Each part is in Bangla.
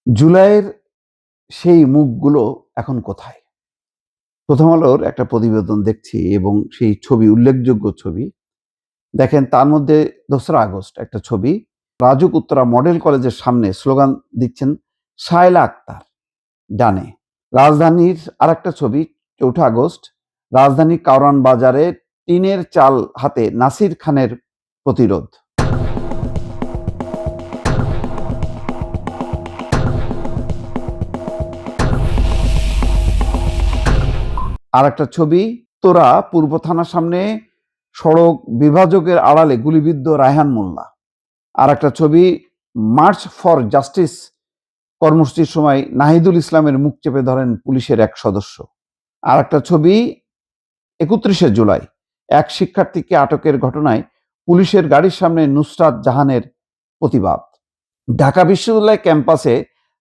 জুলাইয়ের সেই মুখগুলো এখন কোথায়? প্রথম আলোর একটা প্রতিবেদন দেখছি এবং সেই ছবি উল্লেখযোগ্য ছবি। দেখেন তার মধ্যে ২রা আগস্ট একটা ছবি। রাজুক উত্তরা মডেল কলেজের সামনে স্লোগান দিচ্ছেন শায়লা আক্তার ডানে। রাজধানীর আরেকটা ছবি ৪ঠা আগস্ট রাজধানীর কারওয়ান বাজারে টিনের চাল হাতে নাসির খানের প্রতিরোধ। আরেকটা ছবি তোরা পূর্ব থানার সামনে সড়ক বিভাজকের আড়ালে গুলিবিদ্ধ রায়হান মোল্লা। আর একটা ছবি মার্চ ফর জাস্টিস কর্মসূচির সময় নাহিদুল ইসলামের মুখ চেপে ধরেন পুলিশের এক সদস্য। আর একটা ছবি ৩১শে জুলাই এক শিক্ষার্থীকে আটকের ঘটনায় পুলিশের গাড়ির সামনে নুসরাত জাহানের প্রতিবাদ। ঢাকা বিশ্ববিদ্যালয় ক্যাম্পাসে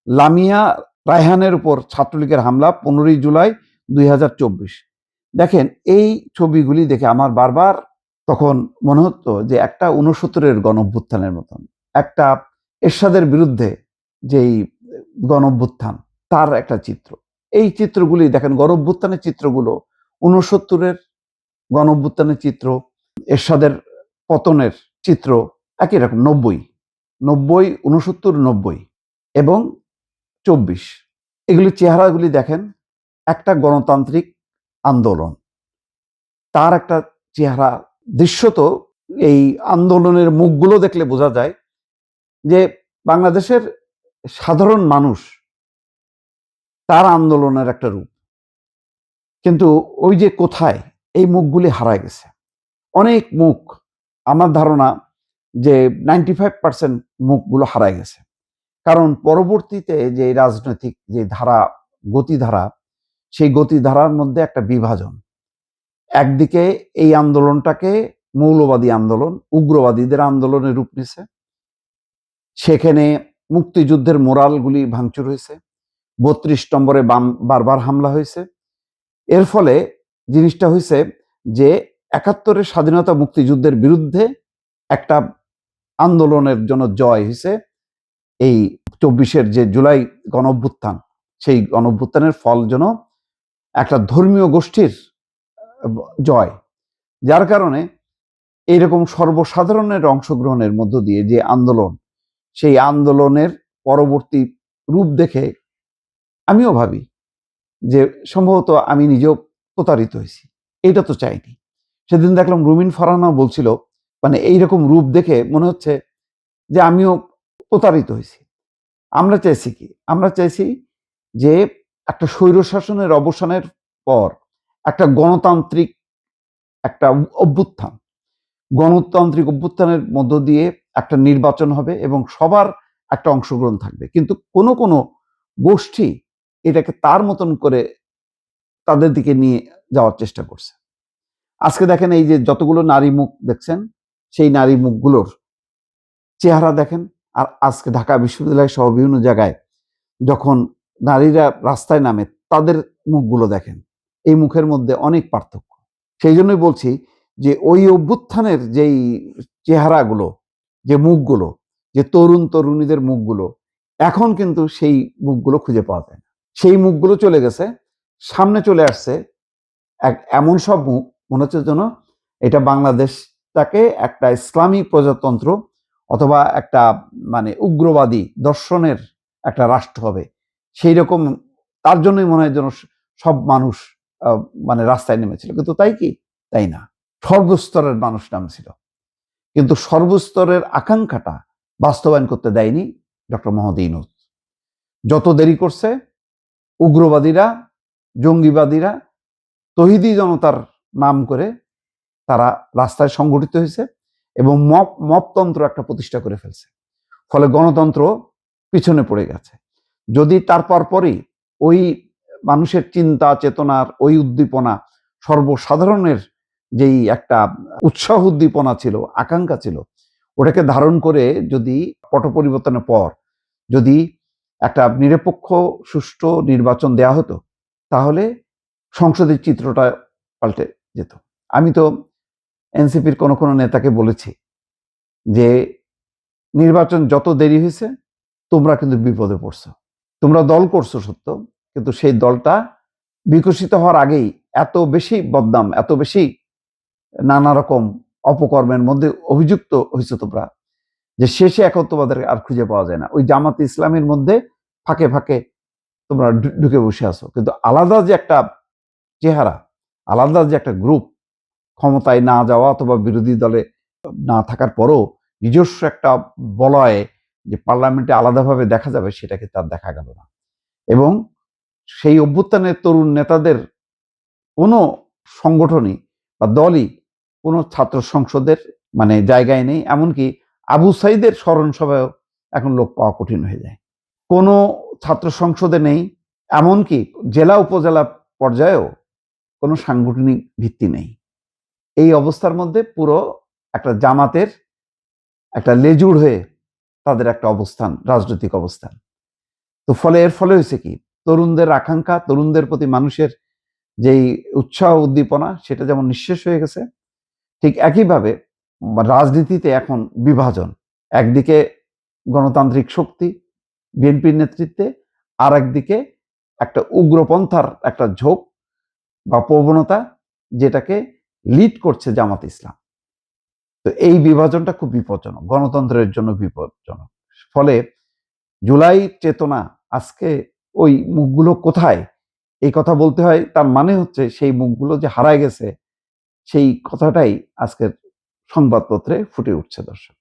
লামিয়া রায়হানের উপর ছাত্রলীগের হামলা ১৫ই জুলাই ২০২৪। দেখেন এই ছবিগুলি দেখে আমার বারবার তখন মনে হতো যে একটা ৬৯-এর গণঅভ্যুত্থানের মতন, একটা এরশাদের বিরুদ্ধে যেই গণঅভ্যুত্থান তার একটা চিত্র। এই চিত্রগুলি দেখেন, গণঅভ্যুত্থানের চিত্রগুলো ৬৯-এর গণঅভ্যুত্থানের চিত্র, এরশাদের পতনের চিত্র একই রকম। ৯০, ৬৯, ৯০ এবং ২৪, এগুলির চেহারাগুলি দেখেন। একটা গণতান্ত্রিক আন্দোলন, তার একটা চেহারা দৃশ্যত এই আন্দোলনের মুখগুলো দেখলে বোঝা যায় যে বাংলাদেশের সাধারণ মানুষ, তার আন্দোলনের একটা রূপ। কিন্তু ওই যে কোথায় এই মুখগুলি হারায় গেছে। অনেক মুখ, আমার ধারণা যে 95% মুখগুলো হারায় গেছে। কারণ পরবর্তীতে যে রাজনৈতিক যে ধারা, গতিধারা, সেই গতিধারার মধ্যে একটা বিভাজন। একদিকে এই আন্দোলনটাকে মৌলবাদী আন্দোলন, উগ্রবাদীদের আন্দোলনে রূপ নিছে। সেখানে মুক্তিযুদ্ধের মোরালগুলি ভাঙচুর হয়েছে, ৩২ নম্বরে বারবার হামলা হয়েছে। এর ফলে জিনিসটা হয়েছে যে ৭১-এর স্বাধীনতা মুক্তিযুদ্ধের বিরুদ্ধে একটা আন্দোলনের জন্য জয় হয়েছে এই ২৪-এর যে জুলাই গণঅভ্যুত্থান, সেই গণঅভ্যুত্থানের ফল যেন একটা ধর্মীয় গোষ্ঠীর জয়। যার কারণে এইরকম সর্বসাধারণের অংশগ্রহণের মধ্য দিয়ে যে আন্দোলন, সেই আন্দোলনের পরবর্তী রূপ দেখে আমিও ভাবি যে সম্ভবত আমি নিজেও প্রতারিত হয়েছি। এটা তো চাইনি। সেদিন দেখলাম রুমিন ফারহানা বলছিল, মানে এইরকম রূপ দেখে মনে হচ্ছে যে আমিও প্রতারিত হয়েছি। আমরা চাইছি কি? আমরা চাইছি যে একটা স্বৈরশাসনের অবসানের পর একটা গণতান্ত্রিক একটা অভ্যুত্থান, গণতান্ত্রিক অভ্যুত্থানের মধ্য দিয়ে একটা নির্বাচন হবে এবং সবার একটা অংশগ্রহণ থাকবে। কিন্তু কোনো কোনো গোষ্ঠী এটাকে তার মতন করে তাদের দিকে নিয়ে যাওয়ার চেষ্টা করছে। আজকে দেখেন এই যে যতগুলো নারী মুখ দেখছেন, সেই নারী মুখগুলোর চেহারা দেখেন। আর আজকে ঢাকা বিশ্ববিদ্যালয় সহ বিভিন্ন জায়গায় যখন নারীরা রাস্তায় নামে, তাদের মুখগুলো দেখেন। এই মুখের মধ্যে অনেক পার্থক্য। সেই জন্যই বলছি যে ওই অভ্যুত্থানের যেই চেহারাগুলো, যে মুখগুলো, যে তরুণ তরুণীদের মুখগুলো, এখন কিন্তু সেই মুখগুলো খুঁজে পাওয়া যায় না। সেই মুখগুলো চলে গেছে। সামনে চলে আসছে এমন সব মুখ, মনে হচ্ছে যেন এটা বাংলাদেশটাকে একটা ইসলামী প্রজাতন্ত্র অথবা একটা মানে উগ্রবাদী দর্শনের একটা রাষ্ট্র হবে, সেই রকম। তার জন্যই মনে হয় যেন সব মানুষ মানে রাস্তায় নেমেছিল। কিন্তু তাই কি? তাই না। সর্বস্তরের মানুষ নামছিল, কিন্তু সর্বস্তরের আকাঙ্ক্ষাটা বাস্তবায়ন করতে দেয়নি ডক্টর মোহাম্মদ ইউনূস। যত দেরি করছে উগ্রবাদীরা, জঙ্গিবাদীরা তৌহিদি জনতার নাম করে তারা রাস্তায় সংগঠিত হয়েছে এবং মপতন্ত্র একটা প্রতিষ্ঠা করে ফেলছে। ফলে গণতন্ত্র পিছনে পড়ে গেছে। যদি তারপর পরই ওই মানুষের চিন্তা চেতনার ওই উদ্দীপনা, সর্বসাধারণের যেই একটা উৎসাহ উদ্দীপনা ছিল, আকাঙ্ক্ষা ছিল, ওটাকে ধারণ করে যদি পট পরিবর্তনের পর যদি একটা নিরপেক্ষ সুষ্ঠু নির্বাচন দেয়া হতো, তাহলে সংসদের চিত্রটা পাল্টে যেত। আমি তো এনসিপির কোনো কোনো নেতাকে বলেছি যে নির্বাচন যত দেরি হয়েছে তোমরা কিন্তু বিপদে পড়ছো। তোমরা দল করছো সত্য, কিন্তু সেই দলটা বিকশিত হওয়ার আগেই এত বেশি বদনাম, এত বেশি নানা রকম অপকর্মের মধ্যে অভিযুক্ত হয়েছে তোমরা, যে শেষে এখন তোমাদের আর খুঁজে পাওয়া যায় না। ওই জামাতে ইসলামের মধ্যে ফাঁকে ফাঁকে তোমরা ঢুকে বসে আছো, কিন্তু আলাদা যে একটা চেহারা, আলাদা যে একটা গ্রুপ, ক্ষমতায় না যাওয়া অথবা বিরোধী দলে না থাকার পরও নিজস্ব একটা বলয়ে যে পার্লামেন্টে আলাদাভাবে দেখা যাবে, সেটাকে তার দেখা গেল না। এবং সেই অভ্যুত্থানের তরুণ নেতাদের কোনো সংগঠনই বা দলই কোনো ছাত্র সংসদের মানে জায়গায় নেই। এমনকি আবু সাইদের স্মরণ সভায়ও এখন লোক পাওয়া কঠিন হয়ে যায়। কোনো ছাত্র সংসদে নেই, এমনকি জেলা উপজেলা পর্যায়েও কোনো সাংগঠনিক ভিত্তি নেই। এই অবস্থার মধ্যে পুরো একটা জামাতের একটা লেজুড় হয়ে তাদের একটা অবস্থান, রাজনৈতিক অবস্থান। তো এর ফলে হয়েছে কি, তরুণদের আকাঙ্ক্ষা, তরুণদের প্রতি মানুষের যেই উৎসাহ উদ্দীপনা, সেটা যেমন নিঃশেষ হয়ে গেছে, ঠিক একইভাবে রাজনীতিতে এখন বিভাজন। একদিকে গণতান্ত্রিক শক্তি বিএনপির নেতৃত্বে, আর একদিকে একটা উগ্রপন্থার একটা ঝোঁক বা প্রবণতা, যেটাকে লিড করছে জামাত ইসলাম। তো এই বিভাজনটা খুব বিপজ্জনক, গণতন্ত্রের জন্য বিপজ্জনক। ফলে জুলাই চেতনা আজকে ওই মুখগুলো কোথায়, এই কথা বলতে হয়, তার মানে হচ্ছে সেই মুখগুলো যে হারায় গেছে, সেই কথাটাই আজকের সংবাদপত্রে ফুটে উঠছে। দর্শক।